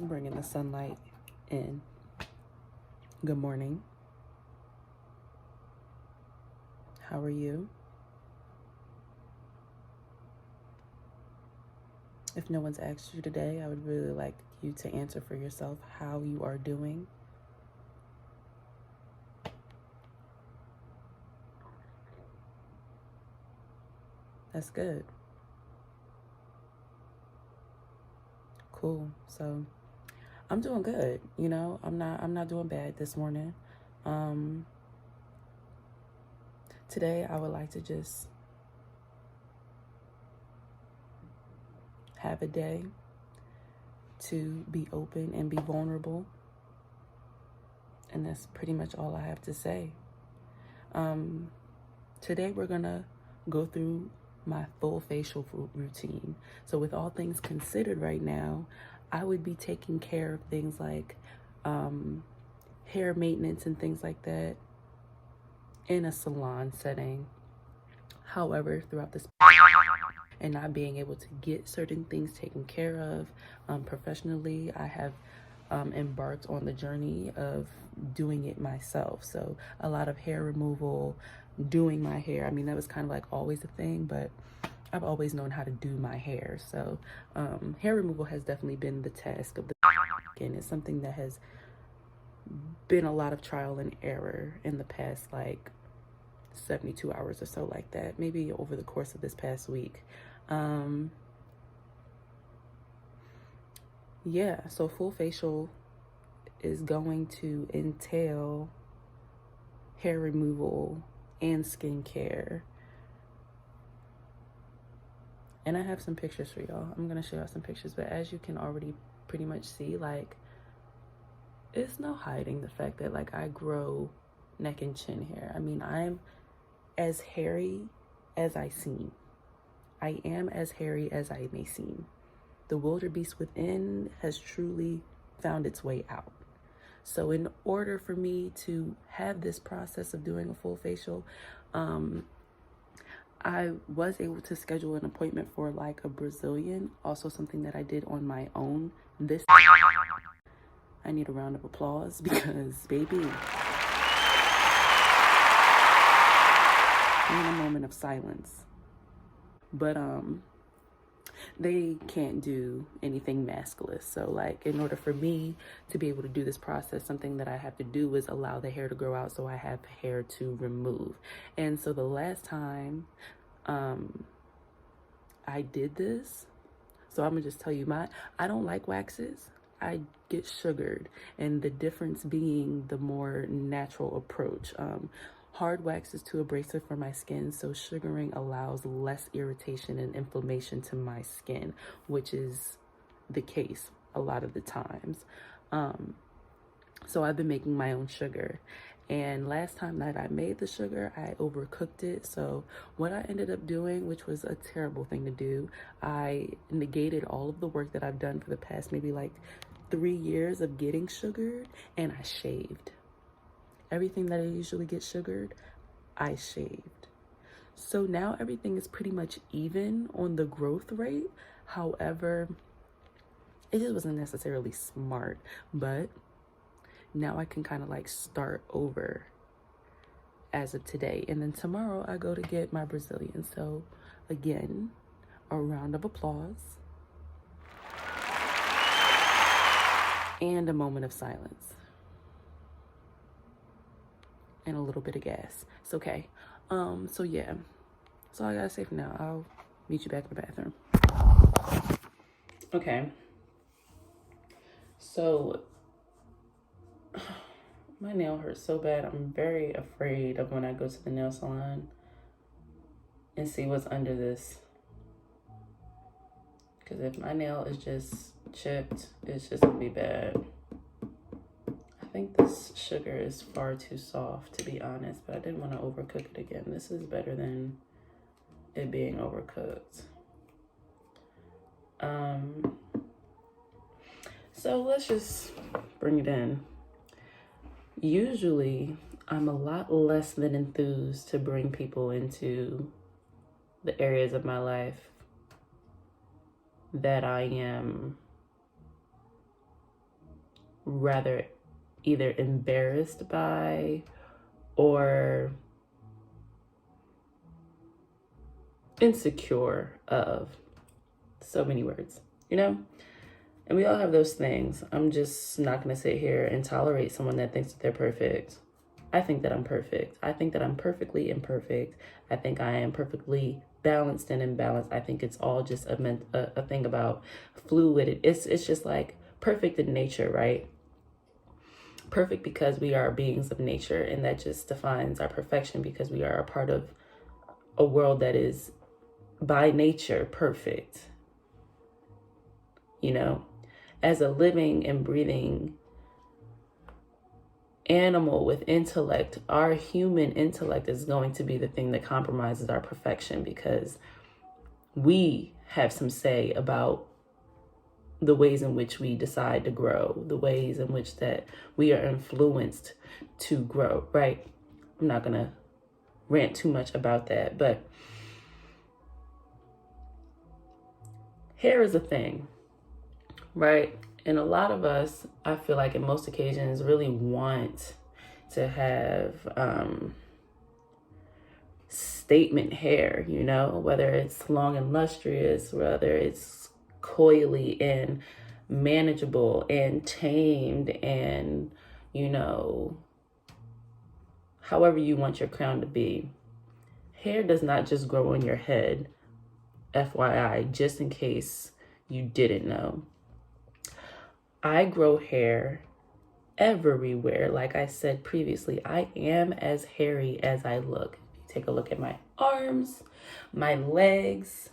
Bringing the sunlight in. Good morning. How are you? If no one's asked you today, I would really like you to answer for yourself how you are doing. That's good. Cool. So I'm doing good. I'm not doing bad this morning. Today I would like to just have a day to be open and be vulnerable. And that's pretty much all I have to say. Today we're gonna go through my full facial routine. So with all things considered right now, I would be taking care of things like hair maintenance and things like that in a salon setting. However, throughout this and not being able to get certain things taken care of professionally, I have embarked on the journey of doing it myself. So a lot of hair removal, doing my hair. I mean, that was kind of like always a thing, but I've always known how to do my hair. So hair removal has definitely been the task of the and it's something that has been a lot of trial and error in the past, like 72 hours or so, like that, maybe over the course of this past week. Yeah, so full facial is going to entail hair removal and skincare. And I have some pictures for y'all. I'm gonna show y'all some pictures, but as you can already pretty much see, like, it's no hiding the fact that like I grow neck and chin hair. I mean, I'm as hairy as I seem. I am as hairy as I may seem. The wildebeest within has truly found its way out. So in order for me to have this process of doing a full facial, I was able to schedule an appointment for like a Brazilian, also something that I did on my own. I need a round of applause because, baby, in a moment of silence. But they can't do anything maskless. So like in order for me to be able to do this process, something that I have to do is allow the hair to grow out so I have hair to remove. And so the last time I did this, so I'm gonna just tell you, I don't like waxes. I get sugared, and the difference being the more natural approach. Hard wax is too abrasive for my skin, so sugaring allows less irritation and inflammation to my skin, which is the case a lot of the times. So I've been making my own sugar. And last time that I made the sugar, I overcooked it. So what I ended up doing, which was a terrible thing to do, I negated all of the work that I've done for the past maybe like 3 years of getting sugared, and I shaved. Everything that I usually get sugared, I shaved. So now everything is pretty much even on the growth rate. However, it just wasn't necessarily smart, but now I can kind of like start over as of today. And then tomorrow I go to get my Brazilian. So again, a round of applause and a moment of silence and a little bit of gas. It's okay. So yeah, that's all I gotta say for now. I'll meet you back in the bathroom. Okay. So my nail hurts so bad. I'm very afraid of when I go to the nail salon and see what's under this. Because if my nail is just chipped, it's just gonna be bad. I think this sugar is far too soft, to be honest, but I didn't want to overcook it again. This is better than it being overcooked. So let's just bring it in. Usually, I'm a lot less than enthused to bring people into the areas of my life that I am rather either embarrassed by or insecure of. So many words, you know? And we all have those things. I'm just not going to sit here and tolerate someone that thinks that they're perfect. I think that I'm perfect. I think that I'm perfectly imperfect. I think I am perfectly balanced and imbalanced. I think it's all just a thing about fluid. It's just like perfect in nature, right? Perfect because we are beings of nature, and that just defines our perfection because we are a part of a world that is by nature perfect. You know, as a living and breathing animal with intellect, our human intellect is going to be the thing that compromises our perfection because we have some say about the ways in which we decide to grow, the ways in which that we are influenced to grow, right? I'm not going to rant too much about that, but hair is a thing, right? And a lot of us, I feel like in most occasions, really want to have statement hair, you know, whether it's long and lustrous, whether it's coily and manageable and tamed and, you know, however you want your crown to be. Hair does not just grow on your head, FYI, just in case you didn't know. I grow hair everywhere. Like I said previously, I am as hairy as I look. Take a look at my arms, my legs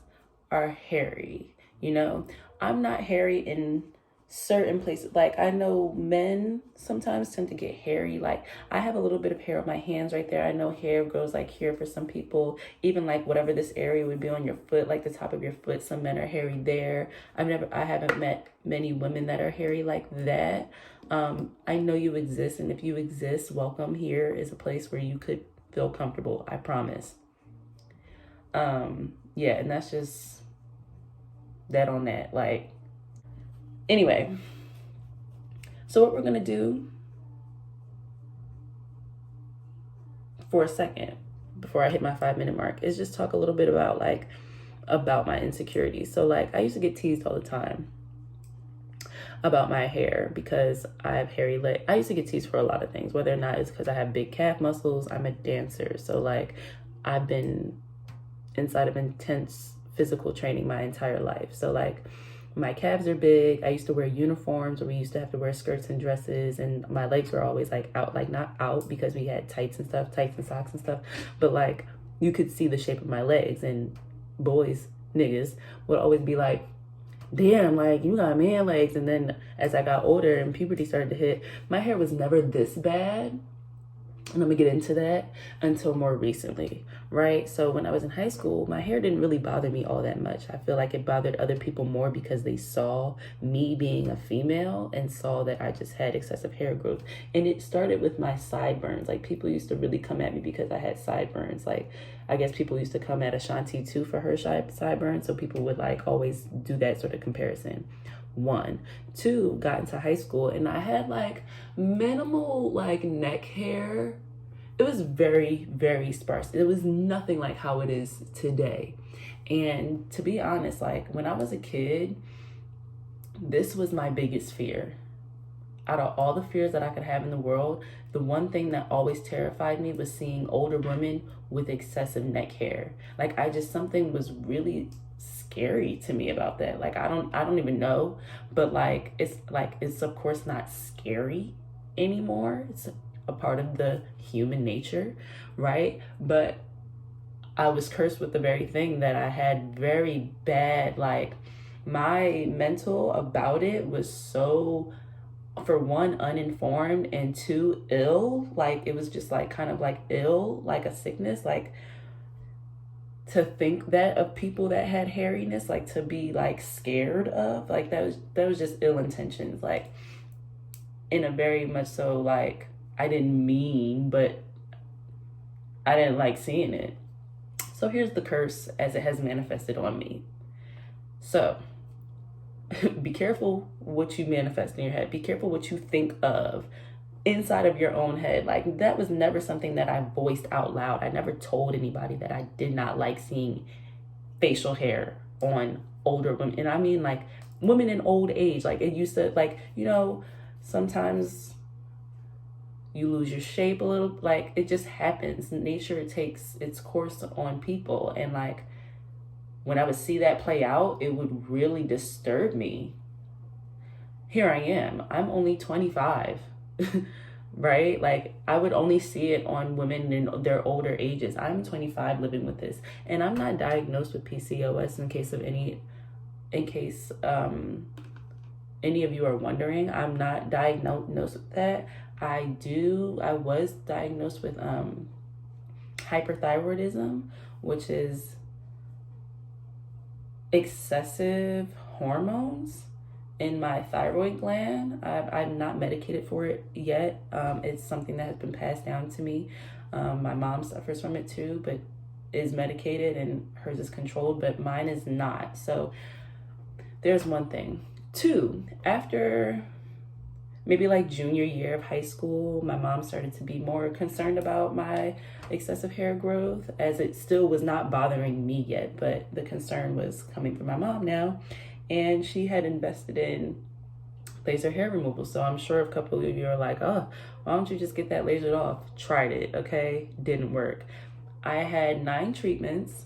are hairy. You know, I'm not hairy in certain places. Like I know men sometimes tend to get hairy. Like I have a little bit of hair on my hands right there. I know hair grows like here for some people, even like whatever this area would be on your foot, like the top of your foot. Some men are hairy there. I haven't met many women that are hairy like that. I know you exist, and if you exist, welcome. Here is a place where you could feel comfortable, I promise. Yeah, and that's just that on that. Like, anyway, so what we're gonna do for a second before I hit my 5-minute mark is just talk a little bit about my insecurities. So like I used to get teased all the time about my hair because I have hairy legs. I used to get teased for a lot of things, whether or not it's because I have big calf muscles. I'm a dancer, so like I've been inside of intense physical training my entire life. So like my calves are big. I used to wear uniforms, or we used to have to wear skirts and dresses, and my legs were always like out, like not out because we had tights and stuff, tights and socks and stuff, but like you could see the shape of my legs, and boys, niggas would always be like, damn, like you got man legs. And then as I got older and puberty started to hit, my hair was never this bad. And I'm gonna get into that until more recently, right? So when I was in high school, my hair didn't really bother me all that much. I feel like it bothered other people more because they saw me being a female and saw that I just had excessive hair growth. And it started with my sideburns. Like people used to really come at me because I had sideburns. Like I guess people used to come at Ashanti too for her sideburns. So people would like always do that sort of comparison. 1, 2, got into high school and I had like minimal like neck hair. It was very, very sparse. It was nothing like how it is today. And to be honest, like when I was a kid, this was my biggest fear. Out of all the fears that I could have in the world, the one thing that always terrified me was seeing older women with excessive neck hair. Like something was really scary to me about that. Like I don't even know, but it's of course not scary anymore. It's a part of the human nature, right? But I was cursed with the very thing that I had very bad, like my mental about it was so, for 1, uninformed, and 2, ill. Like it was just like kind of like ill, like a sickness, like to think that of people that had hairiness, like to be like scared of, like that was just ill intentions, like in a very much so like I didn't mean, but I didn't like seeing it. So here's the curse as it has manifested on me. So be careful what you manifest in your head. Be careful what you think of inside of your own head. Like, that was never something that I voiced out loud. I never told anybody that I did not like seeing facial hair on older women. And I mean, like, women in old age. Like, it used to, like, sometimes you lose your shape a little. Like, it just happens. Nature takes its course on people. And, like, when I would see that play out, it would really disturb me. Here I am. I'm only 25. Right? Like, I would only see it on women in their older ages. I'm 25 living with this, and I'm not diagnosed with PCOS in case any of you are wondering. I'm not diagnosed with that. I was diagnosed with hyperthyroidism, which is excessive hormones in my thyroid gland. I'm not medicated for it yet. It's something that has been passed down to me. My mom suffers from it too, but is medicated, and hers is controlled, but mine is not. So there's one thing. Two, after maybe like junior year of high school, my mom started to be more concerned about my excessive hair growth, as it still was not bothering me yet, but the concern was coming from my mom now. And she had invested in laser hair removal. So I'm sure a couple of you are like, oh, why don't you just get that lasered off? Tried it, okay? Didn't work. I had 9 treatments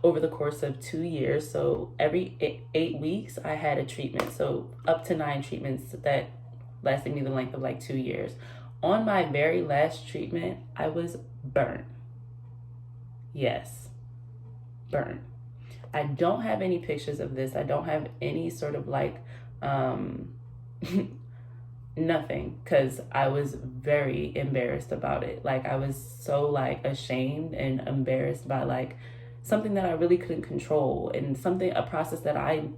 over the course of 2 years. So every 8 weeks, I had a treatment. So up to 9 treatments that lasted me the length of like 2 years. On my very last treatment, I was burnt. Yes, burnt. I don't have any pictures of this. I don't have any sort of like, nothing, because I was very embarrassed about it. Like, I was so like ashamed and embarrassed by like something that I really couldn't control, and a process that I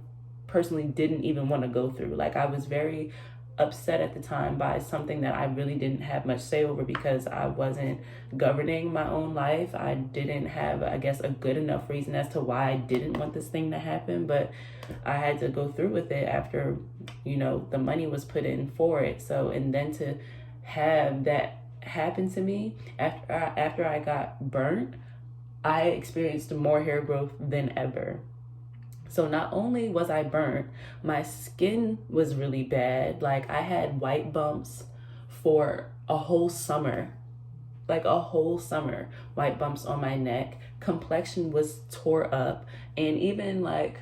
personally didn't even want to go through. Like, I was very upset at the time by something that I really didn't have much say over, because I wasn't governing my own life. I didn't have, I guess, a good enough reason as to why I didn't want this thing to happen, but I had to go through with it after, the money was put in for it. So, and then to have that happen to me after I got burnt, I experienced more hair growth than ever. So not only was I burnt, my skin was really bad. Like, I had white bumps for a whole summer. Like, a whole summer, white bumps on my neck. Complexion was tore up. And even like,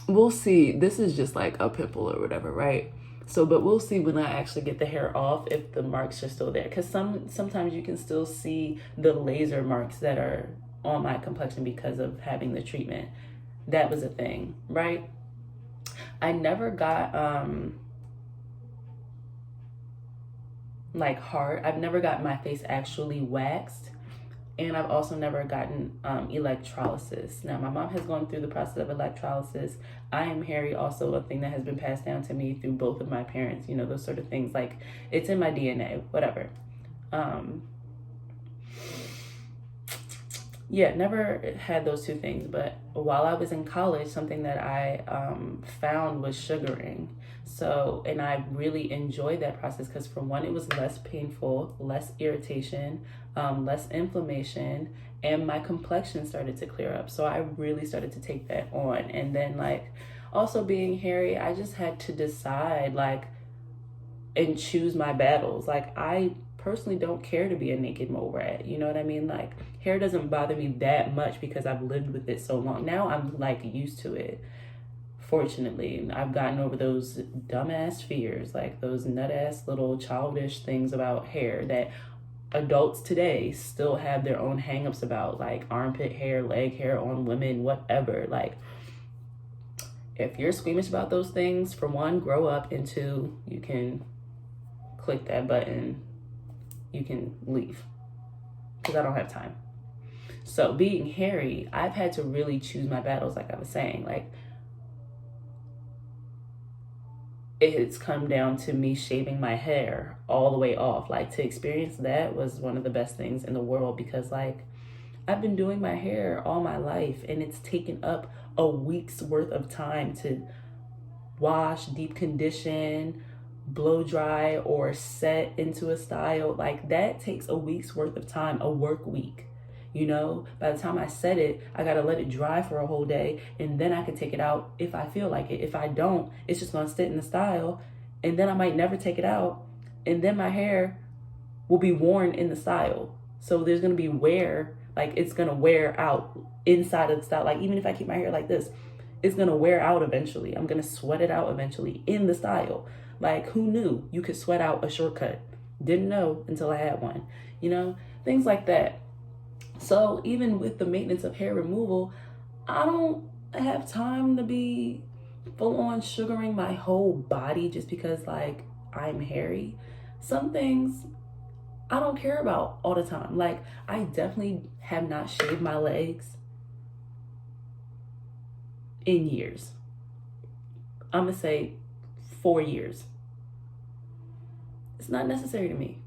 we'll see, this is just like a pimple or whatever, right? So, but we'll see when I actually get the hair off if the marks are still there. Because sometimes you can still see the laser marks that are on my complexion because of having the treatment. That was a thing, right? I never got I've never got my face actually waxed, and I've also never gotten electrolysis. Now, my mom has gone through the process of electrolysis. I am hairy, also a thing that has been passed down to me through both of my parents, those sort of things. Like, it's in my DNA, whatever. Yeah, never had those two things. But while I was in college, something that I found was sugaring. So, and I really enjoyed that process because, for one, it was less painful, less irritation, less inflammation, and my complexion started to clear up. So I really started to take that on. And then, like, also being hairy, I just had to decide, like, and choose my battles. Like, I personally don't care to be a naked mole rat. You know what I mean? Like, hair doesn't bother me that much because I've lived with it so long. Now I'm like used to it. Fortunately, I've gotten over those dumbass fears, like those nut ass little childish things about hair that adults today still have their own hangups about, like armpit hair, leg hair on women, whatever. Like, if you're squeamish about those things, for one, grow up, and two, you can click that button. You can leave, because I don't have time. So being hairy, I've had to really choose my battles, like I was saying. Like, it's come down to me shaving my hair all the way off. Like, to experience that was one of the best things in the world, because, like, I've been doing my hair all my life, and it's taken up a week's worth of time to wash, deep condition, blow dry, or set into a style. Like, that takes a week's worth of time, a work week. You know, by the time I set it, I gotta let it dry for a whole day, and then I can take it out if I feel like it. If I don't, it's just gonna sit in the style, and then I might never take it out, and then my hair will be worn in the style. So there's gonna be wear, like it's gonna wear out inside of the style. Like, even if I keep my hair like this, it's gonna wear out eventually. I'm gonna sweat it out eventually in the style. Like, who knew you could sweat out a shortcut? Didn't know until I had one, you know, things like that. So even with the maintenance of hair removal, I don't have time to be full on sugaring my whole body just because, like, I'm hairy. Some things I don't care about all the time. Like, I definitely have not shaved my legs in years. I'm gonna say 4 years. It's not necessary to me.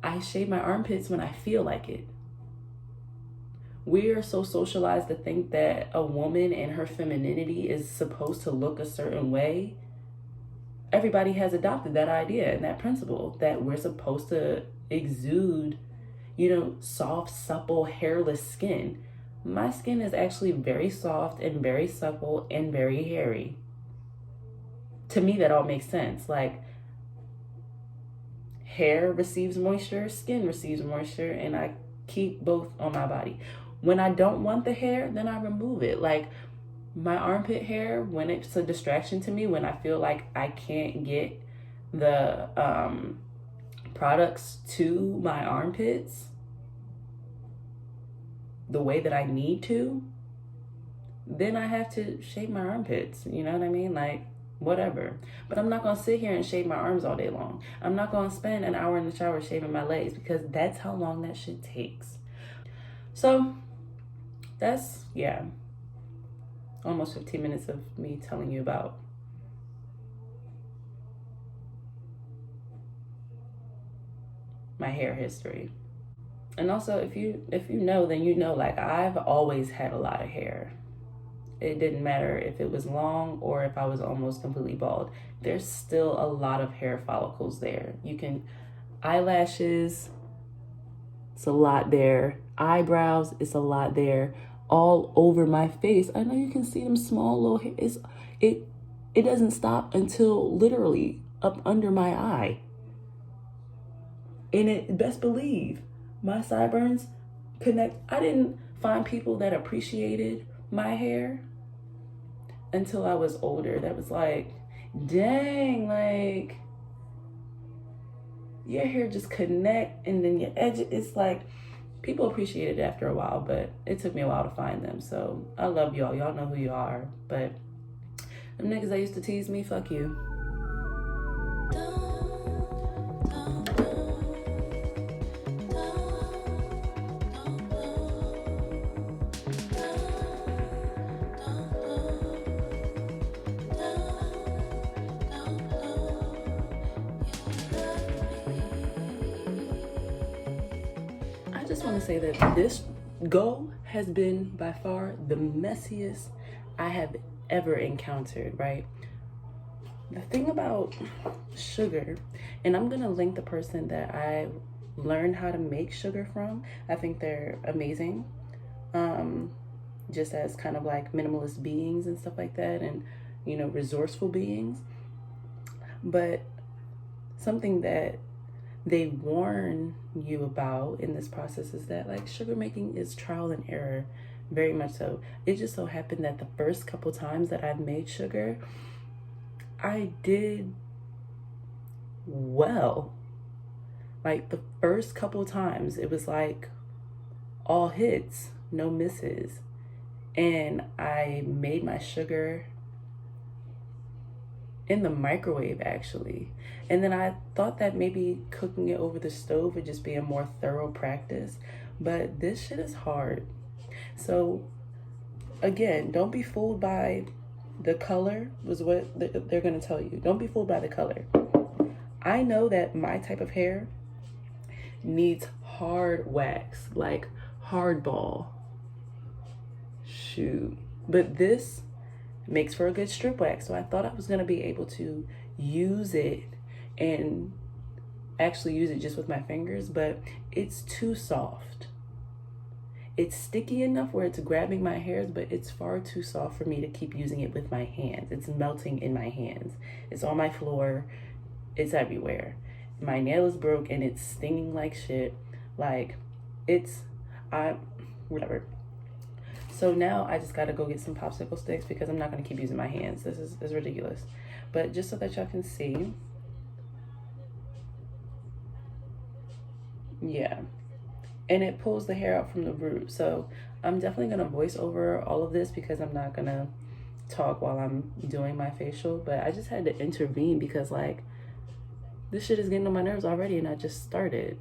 I shave my armpits when I feel like it. We are so socialized to think that a woman and her femininity is supposed to look a certain way. Everybody has adopted that idea and that principle that we're supposed to exude, you know, soft, supple, hairless skin. My skin is actually very soft and very supple and very hairy. To me, that all makes sense. Like, hair receives moisture, skin receives moisture, and I keep both on my body. When I don't want the hair, then I remove it. Like, my armpit hair, when it's a distraction to me, when I feel like I can't get the products to my armpits the way that I need to, then I have to shave my armpits. You know what I mean? Like, whatever. But I'm not gonna sit here and shave my arms all day long. I'm not gonna spend an hour in the shower shaving my legs, because that's how long that shit takes. So that's, yeah, almost 15 minutes of me telling you about my hair history. And also, if you know, then you know, like, I've always had a lot of hair. It didn't matter if it was long or if I was almost completely bald. There's still a lot of hair follicles there. You can, eyelashes, it's a lot there. Eyebrows, it's a lot there. All over my face. I know you can see them small little hairs. It doesn't stop until literally up under my eye. And it, best believe, my sideburns connect. I didn't find people that appreciated my hair until I was older. That was like, dang, like, your hair just connect, and then your edge, it's like, people appreciate it after a while, but it took me a while to find them. So I love y'all. Y'all know who you are. But them niggas that used to tease me, fuck you. I just want to say that this go has been by far the messiest I have ever encountered, right? The thing about sugar, and I'm gonna link the person that I learned how to make sugar from. I think they're amazing, just as kind of like minimalist beings and stuff like that, and, you know, resourceful beings. But something that they warn you about in this process is that, like, sugar making is trial and error, very much so. It just so happened that the first couple times that I've made sugar, I did well. Like, the first couple times, it was like all hits, no misses. And I made my sugar in the microwave, actually. And then I thought that maybe cooking it over the stove would just be a more thorough practice. But this shit is hard. So again, don't be fooled by the color, was what they're gonna tell you. Don't be fooled by the color. I know that my type of hair needs hard wax, like hardball. Shoot. But this makes for a good strip wax. So I thought I was going to be able to use it and actually use it just with my fingers, but it's too soft. It's sticky enough where it's grabbing my hairs, but it's far too soft for me to keep using it with my hands. It's melting in my hands. It's on my floor. It's everywhere. My nail is broke and it's stinging like shit. Like, whatever. So now I just gotta go get some popsicle sticks because I'm not gonna keep using my hands. This is ridiculous. But just so that y'all can see. Yeah. And it pulls the hair out from the root. So I'm definitely gonna voice over all of this because I'm not gonna talk while I'm doing my facial. But I just had to intervene because like, this shit is getting on my nerves already and I just started.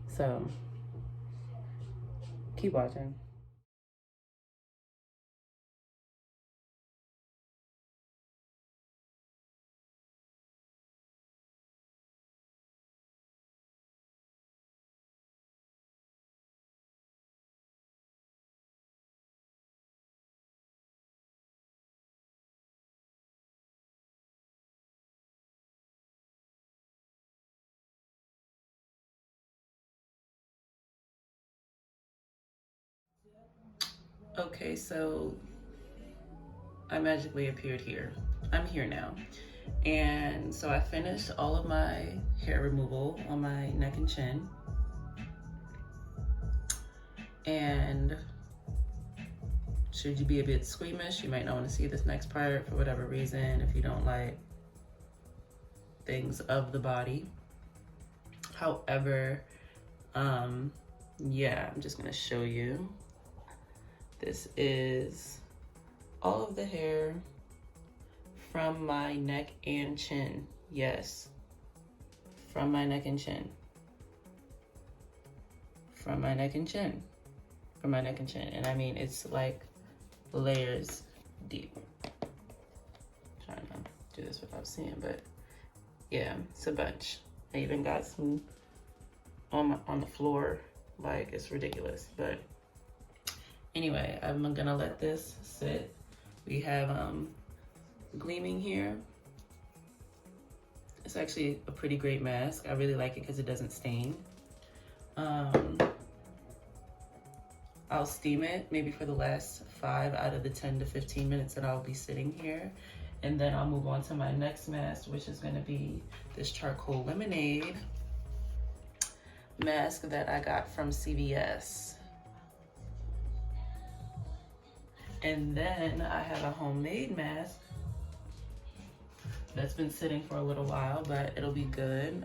So keep watching. Okay, so I magically appeared here. I'm here now. And so I finished all of my hair removal on my neck and chin. And should you be a bit squeamish, you might not want to see this next part for whatever reason, if you don't like things of the body. However, yeah, I'm just gonna show you. This is all of the hair from my neck and chin. Yes, from my neck and chin. From my neck and chin. From my neck and chin. And I mean, it's like layers deep. I'm trying to do this without seeing, but yeah, it's a bunch. I even got some on the floor. Like, it's ridiculous. But anyway, I'm gonna let this sit. We have Gleaming here. It's actually a pretty great mask. I really like it because it doesn't stain. I'll steam it maybe for the last 5 out of the 10 to 15 minutes that I'll be sitting here. And then I'll move on to my next mask, which is gonna be this Charcoal Lemonade mask that I got from CVS. And then I have a homemade mask that's been sitting for a little while, but it'll be good.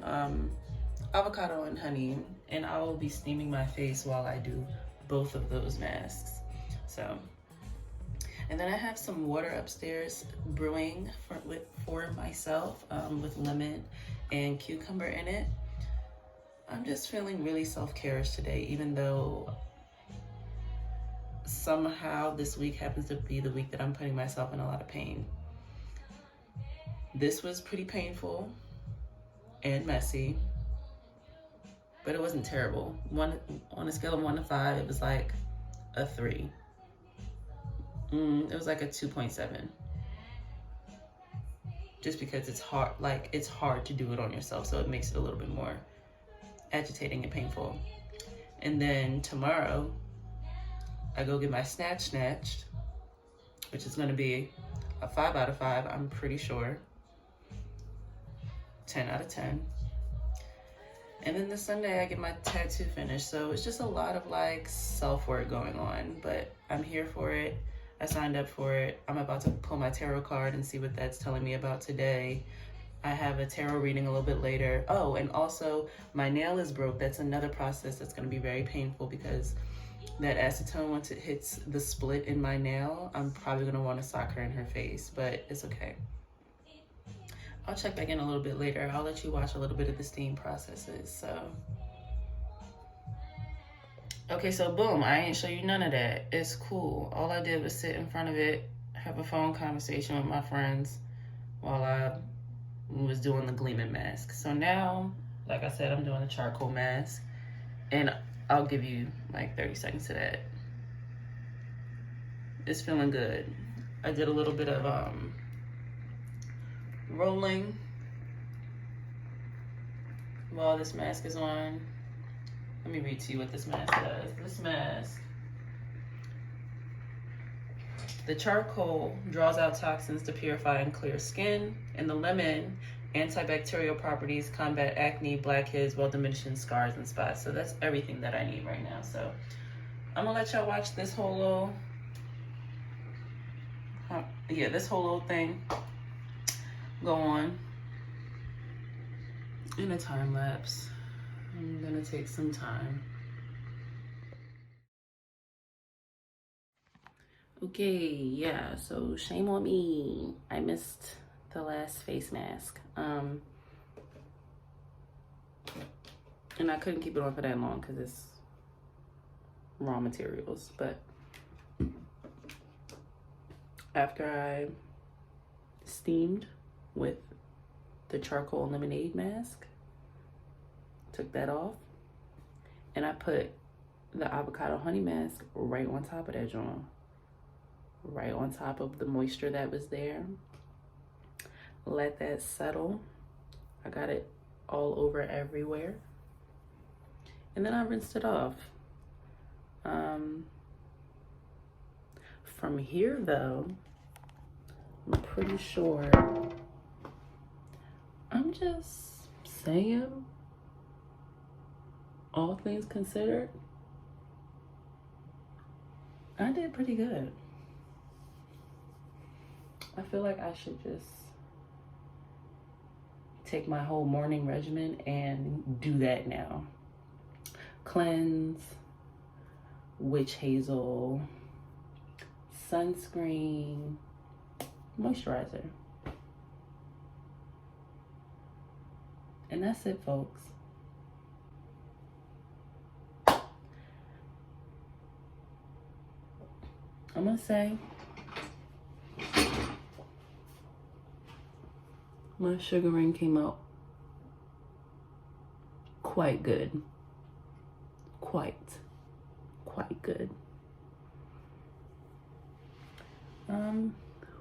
Avocado and honey, and I will be steaming my face while I do both of those masks. So, and then I have some water upstairs brewing for myself with lemon and cucumber in it. I'm just feeling really self-care-ish today, even though somehow this week happens to be the week that I'm putting myself in a lot of pain. This was pretty painful and messy, but it wasn't terrible. On a scale of 1 to 5, it was like a 3. It was like a 2.7. Just because it's hard, like it's hard to do it on yourself, so it makes it a little bit more agitating and painful. And then tomorrow, I go get my snatch snatched, which is gonna be a 5 out of 5, I'm pretty sure. 10 out of 10. And then this Sunday I get my tattoo finished. So it's just a lot of like self-work going on, but I'm here for it. I signed up for it. I'm about to pull my tarot card and see what that's telling me about today. I have a tarot reading a little bit later. Oh, and also my nail is broke. That's another process that's gonna be very painful because that acetone, once it hits the split in my nail, I'm probably gonna wanna sock her in her face, but it's okay. I'll check back in a little bit later. I'll let you watch a little bit of the steam processes, so. Okay, so boom, I ain't show you none of that. It's cool. All I did was sit in front of it, have a phone conversation with my friends while I was doing the gleaming mask. So now, like I said, I'm doing a charcoal mask. And I'll give you like 30 seconds to that. It's feeling good. I did a little bit of rolling while this mask is on. Let me read to you what this mask does. This mask, the charcoal draws out toxins to purify and clear skin, and the lemon, antibacterial properties, combat acne, blackheads while diminishing scars and spots. So that's everything that I need right now. So I'm gonna let y'all watch this whole little, this whole little thing go on in a time lapse. I'm gonna take some time. Okay, yeah, so shame on me. I missed the last face mask. And I couldn't keep it on for that long because it's raw materials. But after I steamed with the charcoal lemonade mask, took that off, and I put the avocado honey mask right on top of that joint, right on top of the moisture that was there. Let that settle. I got it all over everywhere, and then I rinsed it off. From here though, I'm pretty sure, I'm just saying, all things considered, I did pretty good. I feel like I should just take my whole morning regimen and do that now. Cleanse, witch hazel, sunscreen, moisturizer. And that's it, folks. I'm gonna say my sugaring came out quite good. Quite good.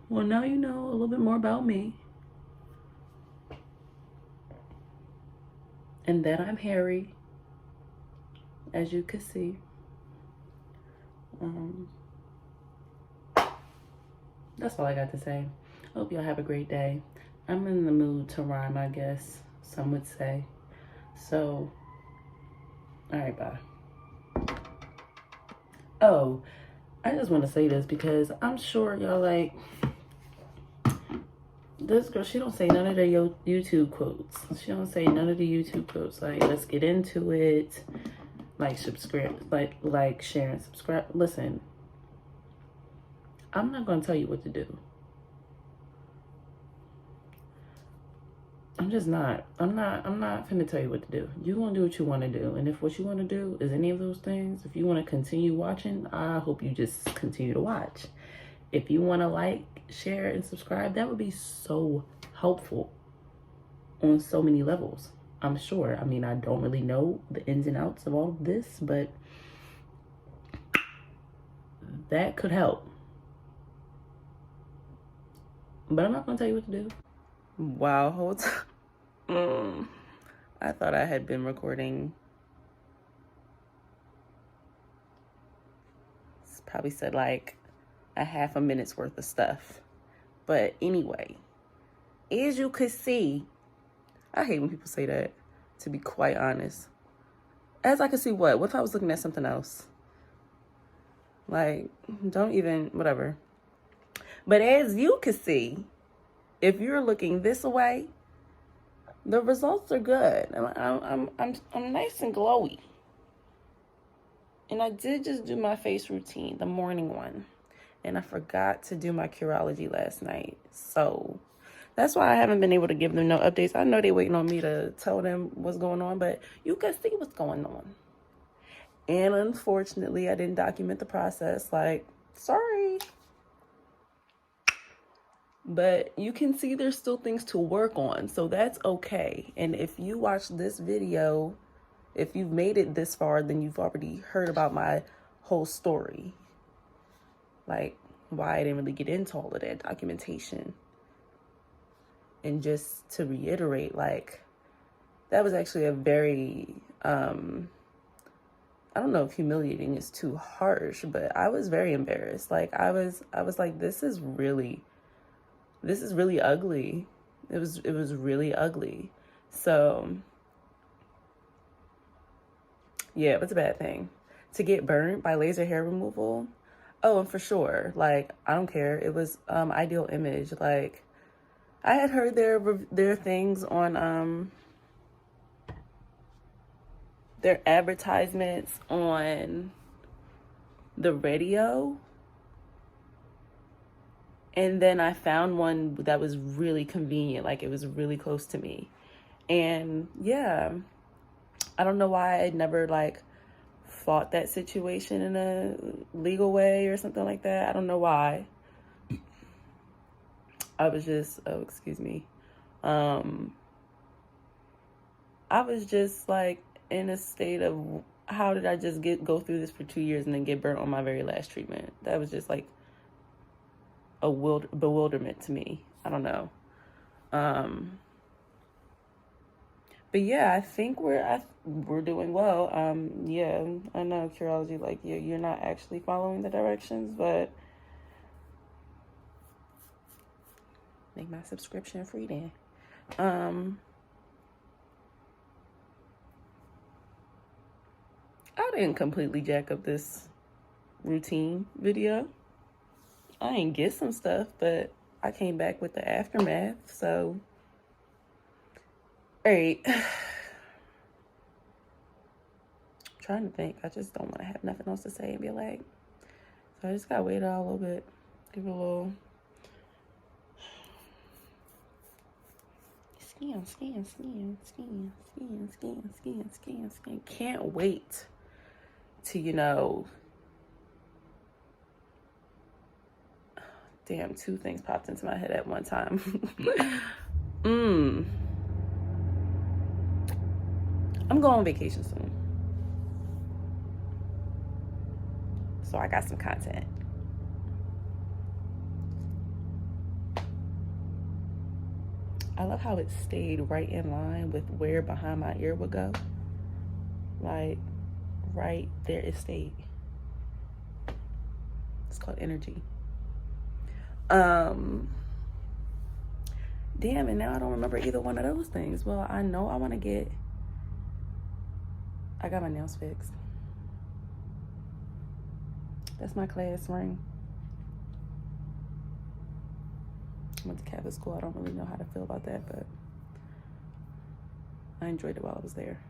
Well, now you know a little bit more about me. And that I'm hairy, as you can see. That's all I got to say. Hope y'all have a great day. I'm in the mood to rhyme, I guess, some would say. So, all right, bye. Oh, I just want to say this because I'm sure y'all like, this girl, she don't say none of the YouTube quotes. She don't say none of the YouTube quotes. Like, let's get into it. Like, subscribe, like, share, and subscribe. Listen, I'm not going to tell you what to do. I'm just not. I'm not finna tell you what to do. You gonna do what you want to do. And if what you want to do is any of those things, if you want to continue watching, I hope you just continue to watch. If you want to like, share, and subscribe, that would be so helpful on so many levels, I'm sure. I mean, I don't really know the ins and outs of all of this, but that could help. But I'm not going to tell you what to do. Wow, hold on. I thought I had been recording. It's probably said like a half a minute's worth of stuff. But anyway, as you could see, I hate when people say that, to be quite honest. As I could see what? What if I was looking at something else? Like, don't even, whatever. But as you can see, if you're looking this way, the results are good. I'm nice and glowy. And I did just do my face routine, the morning one. And I forgot to do my Curology last night. So that's why I haven't been able to give them no updates. I know they're waiting on me to tell them what's going on, but you can see what's going on. And unfortunately, I didn't document the process. Like, sorry. But you can see there's still things to work on. So that's okay. And if you watch this video If you've made it this far, then you've already heard about my whole story. Like, why I didn't really get into all of that documentation. And just to reiterate, like, that was actually a very, I don't know if humiliating is too harsh, but I was very embarrassed. Like, I was like, this is really ugly. It was really ugly. So yeah, it was a bad thing. To get burnt by laser hair removal. Oh, and for sure, like, I don't care. It was Ideal Image. Like, I had heard their things on their advertisements on the radio. And then I found one that was really convenient. Like, it was really close to me. And yeah, I don't know why I never like fought that situation in a legal way or something like that. I don't know why. I was just, oh, excuse me. I was just like in a state of, how did I just go through this for 2 years and then get burnt on my very last treatment? That was just like a bewilderment to me. I don't know. But yeah, I think we're doing well. Yeah, I know, Curology, like, you're not actually following the directions, but make my subscription free then. I didn't completely jack up this routine video. I didn't get some stuff, but I came back with the aftermath, so. All right. Trying to think. I just don't want to have nothing else to say and be like. So I just gotta wait out a little bit. Give it a little scan. Can't wait to, damn, two things popped into my head at one time. I'm going on vacation soon. So I got some content. I love how it stayed right in line with where behind my ear would go. Like, right there it stayed. It's called energy. Damn, and now I don't remember either one of those things. Well, I know I want to I got my nails fixed. That's my class ring. I went to Catholic school. I don't really know how to feel about that, but I enjoyed it while I was there.